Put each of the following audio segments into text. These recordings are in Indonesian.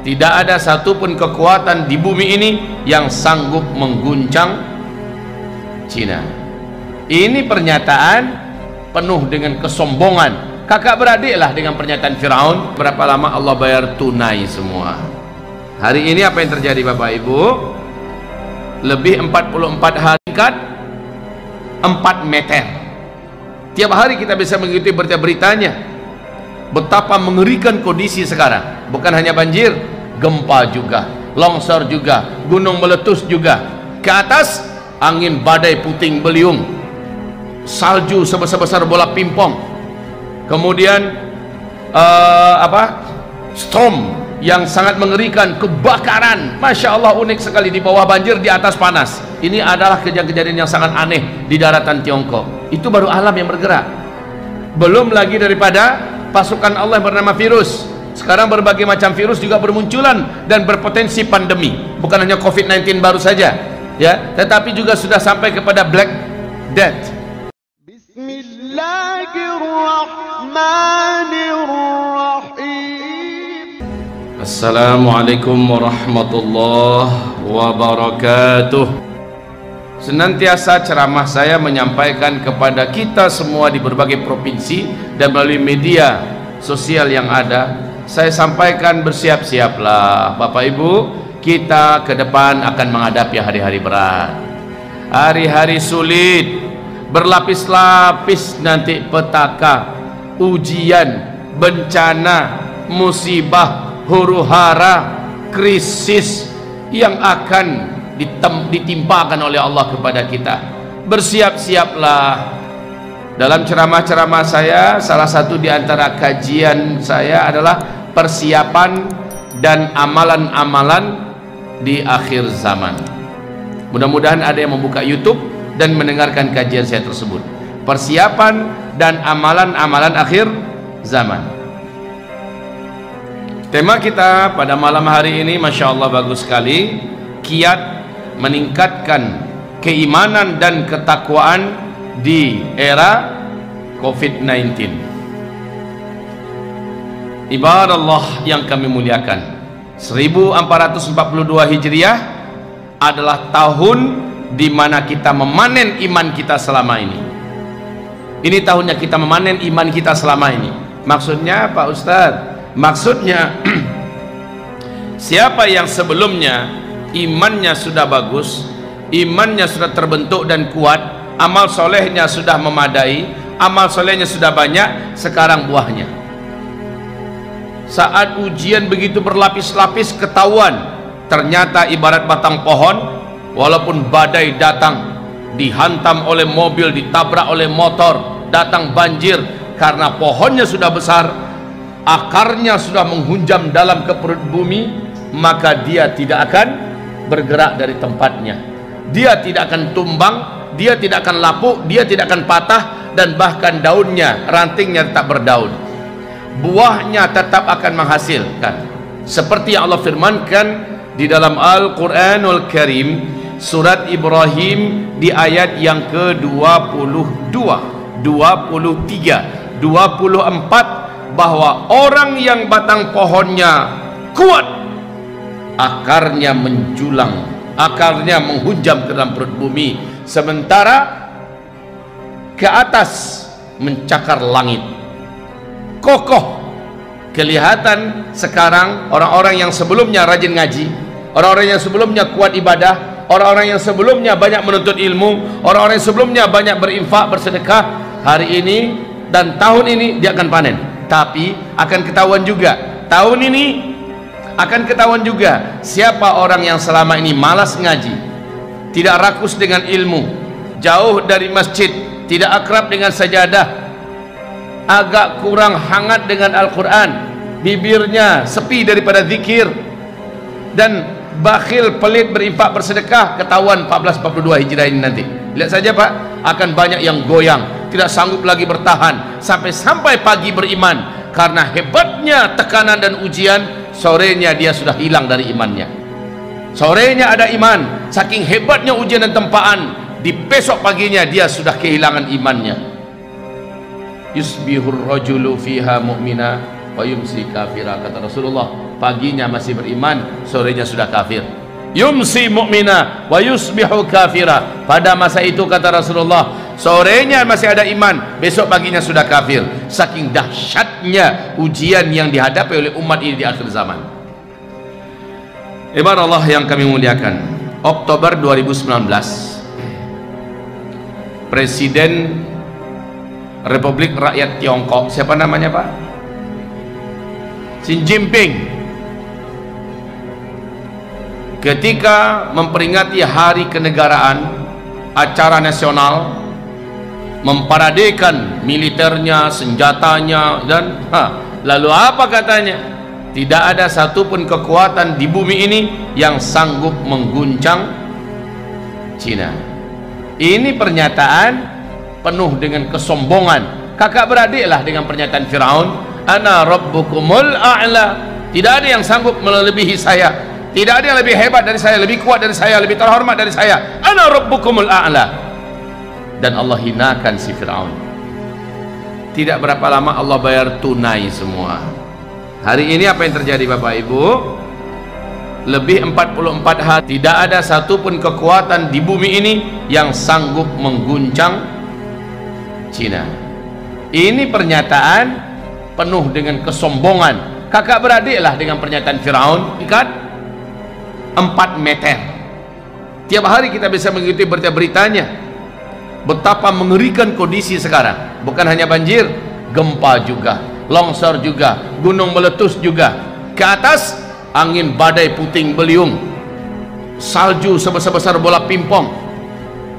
Tidak ada satupun kekuatan di bumi ini yang sanggup mengguncang Cina. Ini pernyataan penuh dengan kesombongan. Kakak beradiklah dengan pernyataan Firaun. Berapa lama Allah bayar tunai semua. Hari ini apa yang terjadi Bapak Ibu? Lebih 44 hari tingkat 4 meter. Tiap hari kita bisa mengikuti berita-beritanya. Betapa mengerikan kondisi sekarang. Bukan hanya banjir, gempa juga, longsor juga, gunung meletus juga. Ke atas angin badai puting beliung, salju sebesar-besar bola pingpong. Kemudian storm yang sangat mengerikan, kebakaran. Masya Allah, unik sekali, di bawah banjir, di atas panas. Ini adalah kejadian-kejadian yang sangat aneh di daratan Tiongkok. Itu baru alam yang bergerak. Belum lagi daripada pasukan Allah yang bernama virus. Sekarang berbagai macam virus juga bermunculan dan berpotensi pandemi. Bukan hanya COVID-19 baru saja, ya, tetapi juga sudah sampai kepada Black Death. Bismillahirrahmanirrahim. Assalamualaikum warahmatullahi wabarakatuh. Senantiasa ceramah saya menyampaikan kepada kita semua di berbagai provinsi dan melalui media sosial yang ada. Saya sampaikan, bersiap-siaplah Bapak Ibu, kita ke depan akan menghadapi hari-hari berat, hari-hari sulit, berlapis-lapis nanti petaka, ujian, bencana, musibah, huru-hara, krisis yang akan ditimpakan oleh Allah kepada kita. Bersiap-siaplah. Dalam ceramah-ceramah saya, salah satu di antara kajian saya adalah persiapan dan amalan-amalan di akhir zaman. Mudah-mudahan ada yang membuka YouTube dan mendengarkan kajian saya tersebut. Persiapan dan amalan-amalan akhir zaman. Tema kita pada malam hari ini, Masya Allah, bagus sekali. Kiat meningkatkan keimanan dan ketakwaan di era COVID-19. Ibarat Allah yang kami muliakan, 1442 Hijriah adalah tahun di mana kita memanen iman kita selama ini. Ini tahunnya kita memanen iman kita selama ini. Maksudnya Pak Ustadz? Maksudnya siapa yang sebelumnya imannya sudah bagus, imannya sudah terbentuk dan kuat, amal solehnya sudah memadai, amal solehnya sudah banyak, sekarang buahnya. Saat ujian begitu berlapis-lapis, ketahuan ternyata ibarat batang pohon, walaupun badai datang, dihantam oleh mobil, ditabrak oleh motor, datang banjir, karena pohonnya sudah besar, akarnya sudah menghunjam dalam ke perut bumi, maka dia tidak akan bergerak dari tempatnya. Dia tidak akan tumbang, dia tidak akan lapuk, dia tidak akan patah, dan bahkan daunnya, rantingnya tetap berdaun, buahnya tetap akan menghasilkan. Seperti yang Allah firmankan di dalam Al-Quranul Karim, surat Ibrahim di ayat yang ke-22, 23, 24, bahwa orang yang batang pohonnya kuat, akarnya menjulang, akarnya menghujam ke dalam perut bumi, sementara ke atas mencakar langit, kokoh. Kelihatan sekarang orang-orang yang sebelumnya rajin ngaji, orang-orang yang sebelumnya kuat ibadah, orang-orang yang sebelumnya banyak menuntut ilmu, orang-orang yang sebelumnya banyak berinfak, bersedekah, hari ini dan tahun ini dia akan panen. Tapi akan ketahuan juga, tahun ini akan ketahuan juga siapa orang yang selama ini malas ngaji, tidak rakus dengan ilmu, jauh dari masjid, tidak akrab dengan sajadah, agak kurang hangat dengan Al-Quran, bibirnya sepi daripada zikir, dan bakhil, pelit berinfak bersedekah. Ketahuan 1442 Hijriah ini nanti. Lihat saja Pak, akan banyak yang goyang, tidak sanggup lagi bertahan sampai pagi beriman, karena hebatnya tekanan dan ujian. Sorenya dia sudah hilang dari imannya. Sorenya ada iman, saking hebatnya ujian dan tempaan, di besok paginya dia sudah kehilangan imannya. Yusbihur rajulu fiha mu'mina wa yumsi kafira, kata Rasulullah. Paginya masih beriman, sorenya sudah kafir. Yumsi mu'mina wa yusbihu kafira. Pada masa itu kata Rasulullah, sorenya masih ada iman, besok paginya sudah kafir. Saking dahsyatnya ujian yang dihadapi oleh umat ini di akhir zaman. Ibarat Allah yang kami muliakan, Oktober 2019 Presiden Republik Rakyat Tiongkok, siapa namanya Pak? Xi Jinping, ketika memperingati hari kenegaraan, acara nasional, memparadekan militernya, senjatanya, dan lalu apa katanya? Tidak ada satupun kekuatan di bumi ini yang sanggup mengguncang Cina. Ini pernyataan penuh dengan kesombongan. Kakak beradiklah dengan pernyataan Firaun, ana rabbukumul a'la. Tidak ada yang sanggup melebihi saya, tidak ada yang lebih hebat dari saya, lebih kuat dari saya, lebih terhormat dari saya. Ana rabbukumul a'la. Dan Allah hinakan si Firaun. Tidak berapa lama Allah bayar tunai semua. Hari ini apa yang terjadi Bapak Ibu? Lebih 44 hari, tidak ada satupun kekuatan di bumi ini yang sanggup mengguncang Cina. Ini pernyataan penuh dengan kesombongan. Kakak beradiklah dengan pernyataan Firaun, ikat 4 meter. Tiap hari kita bisa mengikuti berita-beritanya, betapa mengerikan kondisi sekarang. Bukan hanya banjir, gempa juga, longsor juga, gunung meletus juga. Ke atas angin badai puting beliung, salju sebesar-besar bola pingpong.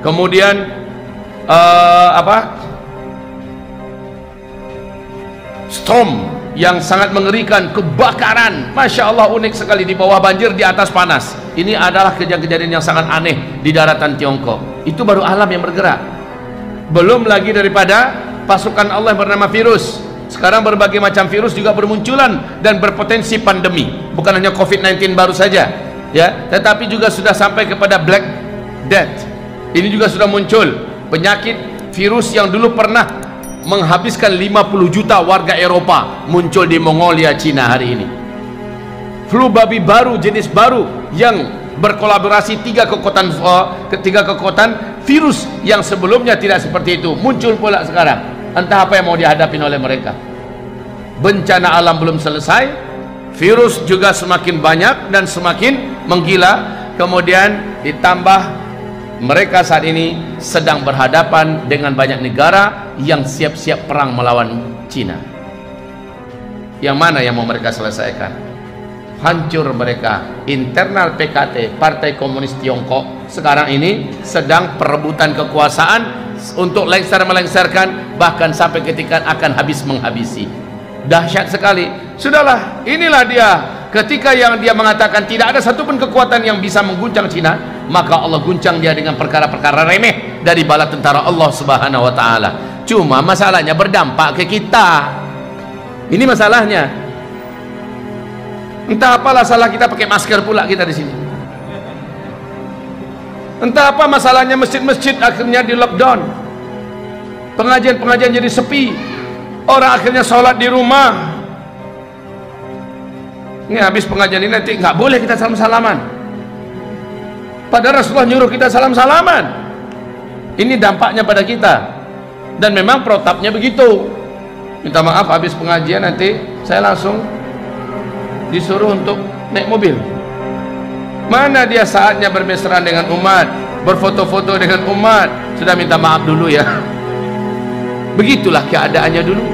Kemudian storm yang sangat mengerikan, kebakaran. Masya Allah, unik sekali, di bawah banjir, di atas panas. Ini adalah kejadian yang sangat aneh di daratan Tiongkok. Itu baru alam yang bergerak, belum lagi daripada pasukan Allah yang bernama virus. Sekarang berbagai macam virus juga bermunculan dan berpotensi pandemi. Bukan hanya COVID-19 baru saja, ya, tetapi juga sudah sampai kepada Black Death. Ini juga sudah muncul penyakit virus yang dulu pernah menghabiskan 50 juta warga Eropa, muncul di Mongolia, Cina hari ini. Flu babi baru, jenis baru yang berkolaborasi tiga kekuatan virus yang sebelumnya tidak seperti itu, muncul pula sekarang. Entah apa yang mau dihadapi oleh mereka. Bencana alam belum selesai, virus juga semakin banyak dan semakin menggila. Kemudian ditambah mereka saat ini sedang berhadapan dengan banyak negara yang siap-siap perang melawan Cina. Yang mana yang mau mereka selesaikan? Hancur mereka. Internal PKT, Partai Komunis Tiongkok, sekarang ini sedang perebutan kekuasaan untuk melengsarkan, bahkan sampai ketika akan habis menghabisi. Dahsyat sekali. Sudahlah, inilah dia. Ketika yang dia mengatakan tidak ada satupun kekuatan yang bisa mengguncang Cina, maka Allah guncang dia dengan perkara-perkara remeh dari bala tentara Allah Subhanahu wa taala. Cuma masalahnya berdampak ke kita. Ini masalahnya. Entah apalah salah kita pakai masker pula kita di sini. Entah apa masalahnya masjid-masjid akhirnya di lockdown, pengajian-pengajian jadi sepi, orang akhirnya sholat di rumah. Ini habis pengajian ini nanti nggak boleh kita salam-salaman, padahal Rasulullah nyuruh kita salam-salaman. Ini dampaknya pada kita, dan memang protapnya begitu. Minta maaf, habis pengajian nanti saya langsung disuruh untuk naik mobil. Mana dia saatnya bermesraan dengan umat, berfoto-foto dengan umat? Sudah minta maaf dulu ya. Begitulah keadaannya dulu.